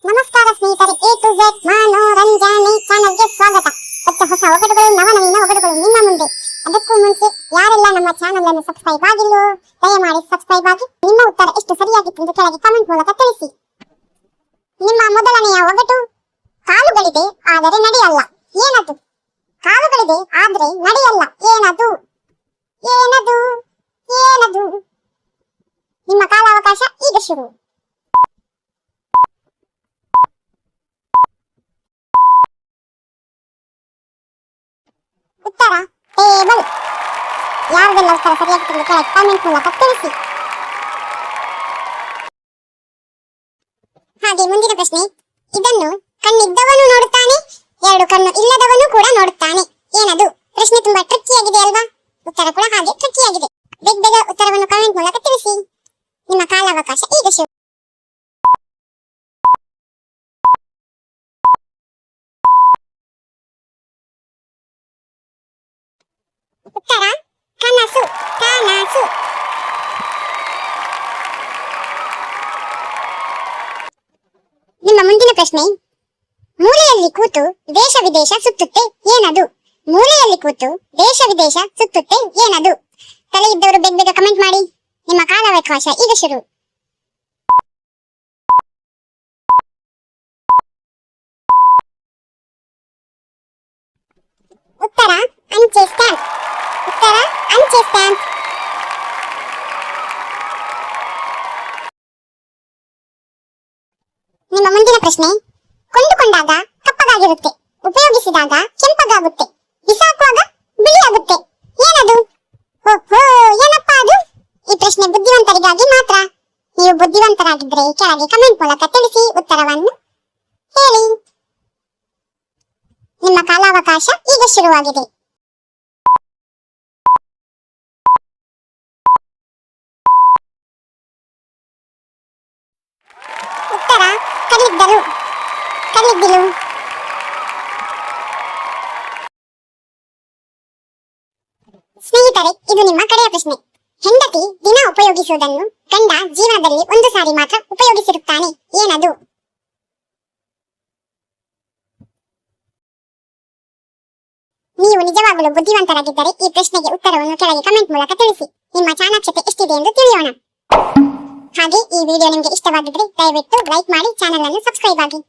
ನಮಸ್ಕಾರ ಸ್ನೇಹಿತರೆ, A to Z ಮನೋರಂಜನೆ ಚಾನೆಲ್ಗೆ ಸ್ವಾಗತ. ಹೊಸ ಒಗಟುಗಳು, ನವನವೀನ ಒಗಟುಗಳು ನಿಮ್ಮ ಮುಂದೆ. ಅದಕ್ಕೂ ಮುಂಚೆ ಯಾರೆಲ್ಲ ನಮ್ಮ ಚಾನೆಲ್ ಅನ್ನು ಸಬ್ಸ್ಕ್ರೈಬ್ ಆಗಿಲ್ಲೋ ದಯಮಾಡಿ ಸಬ್ಸ್ಕ್ರೈಬ್ ಆಗಿ. ನಿಮ್ಮ ಉತ್ತರ ಎಷ್ಟು ಸರಿಯಾಗಿತ್ತು ಎಂದು ಕೆಳಗೆ ಕಾಮೆಂಟ್ ಮೂಲಕ ತಿಳಿಸಿ. ನಿಮ್ಮ ಮೊದಲನೆಯ ಒಗಟು, ಕಾಲುಗಳಿದೆ ಆದರೆ ನಡೆಯಲ್ಲ, ಏನದು? ಕಾಲುಗಳಿದೆ ಆದರೆ ನಡೆಯಲ್ಲ, ಏನದು? ಏನದು? ಏನದು? ನಿಮ್ಮ ಕಾಲಾವಕಾಶ ಈಗ ಶುರು. ಉತ್ತರ ಟೇಬಲ್. ಯಾರದೆಲ್ಲ ಉತ್ತರ ಸರಿಯಾಗಿ ತಿಳಿದು ಕೆಳಗೆ ಕಾಮೆಂಟ್ ಮೂಲಕ ತಿಳಿಸಿ. ಹಾಗೆ ಮುಂದಿನ ಪ್ರಶ್ನೆ, ಇದನ್ನು ಕಣ್ಣಿದ್ದವನು ನೋಡುತ್ತಾನೆ, ಎರಡು ಕಣ್ಣು ಇಲ್ಲದವನು ಕೂಡ ನೋಡುತ್ತಾನೆ, ಏನದು? ಪ್ರಶ್ನೆ ತುಂಬಾ ಟ್ರಿಕ್ಕಿ ಆಗಿದೆ ಅಲ್ವಾ? ಉತ್ತರ ಕೂಡ ಹಾಗೆ ಟ್ರಿಕ್ಕಿ ಆಗಿದೆ. ಬೇಗ ಉತ್ತರವನ್ನು ಕಾಮೆಂಟ್ ಮೂಲಕ ತಿಳಿಸಿ. ನಿಮ್ಮ ಕಾಲಾವಕಾಶ ಈಗ ಶುರು. ಉತ್ತರ ಕನಸು. ಕನಸು. ನಿಮ್ಮ ಮುಂದಿನ ಪ್ರಶ್ನೆ, ಮೂಲೆಯಲ್ಲಿ ಕೂತು ದೇಶ ವಿದೇಶ ಸುತ್ತುತ್ತೆ, ಏನದು? ಮೂಲೆಯಲ್ಲಿ ಕೂತು ದೇಶ ವಿದೇಶ ಸುತ್ತುತ್ತೆ, ಏನದು? ತಲೆ ಇದ್ದವರು ಬೇಗ ಕಮೆಂಟ್ ಮಾಡಿ. ನಿಮ್ಮ ಕಾಲಾವಕಾಶ ಈಗ ಶುರು. ಉತ್ತರ ಅಂಚೆ ಸ್ಟ್ಯಾಂಪ್. ಉತ್ತರ ಅಂಚೆ ಸ್ಟ್ಯಾಂಪ್. ನಿಮ್ಮ ಮುಂದಿನ ಪ್ರಶ್ನೆ, ಕೊಂಡುಕೊಂಡಾಗ ಕಪ್ಪಗಾಗಿರುತ್ತೆ, ಉಪಯೋಗಿಸಿದಾಗ ಕೆಂಪಗಾಗುತ್ತೆ, ಬಿಸಾಕುವಾಗ ಬಿಳಿಯಾಗುತ್ತೆ, ಏನದು? ಓಹೋ, ಏನಪ್ಪ ಅದು? ಈ ಪ್ರಶ್ನೆ ಬುದ್ಧಿವಂತರಿಗಾಗಿ ಮಾತ್ರ. ನೀವು ಬುದ್ಧಿವಂತರಾಗಿದ್ರೆ ಕೆಳಗೆ ಕಮೆಂಟ್ ಮೂಲಕ ತಿಳಿಸಿ, ಉತ್ತರವನ್ನು ಹೇಳಿ. ನಿಮ್ಮ ಕಾಲಾವಕಾಶ ಈಗ ಶುರುವಾಗಿದೆ. ಉತ್ತರ ಕಲ್ಲಿದ್ದಲು. ಕಲ್ಲಿದ್ದಿಲು. ಸ್ನೇಹಿತರೆ, ಇದು ನಿಮ್ಮ ಕಡೆಯ ಪ್ರಶ್ನೆ. ಹೆಂಡತಿ ದಿನ ಉಪಯೋಗಿಸುವುದನ್ನು ಗಂಡ ಜೀವನದಲ್ಲಿ ಒಂದು ಸಾರಿ ಮಾತ್ರ ಉಪಯೋಗಿಸಿರುತ್ತಾನೆ, ಏನದು? ನೀವು ನಿಜವಾಗಲೂ ಬುದ್ಧಿವಂತರಾಗಿದ್ದರೆ ಈ ಪ್ರಶ್ನೆಗೆ ಉತ್ತರವನ್ನು ಕೆಳಗೆ ಕಮೆಂಟ್ ಮೂಲಕ ತಿಳಿಸಿ. ನಿಮ್ಮ ಚಾಣಾಕ್ಷತೆ ಎಷ್ಟಿದೆ ಎಂದು ತಿಳಿಯೋಣ. ಹಾಗೆ ಈ ವಿಡಿಯೋ ನಿಮಗೆ ಇಷ್ಟವಾಗಿದ್ದರೆ ದಯವಿಟ್ಟು ಲೈಕ್ ಮಾಡಿ, ಚಾನೆಲ್ ಅನ್ನು ಸಬ್ಸ್ಕ್ರೈಬ್ ಆಗಿ.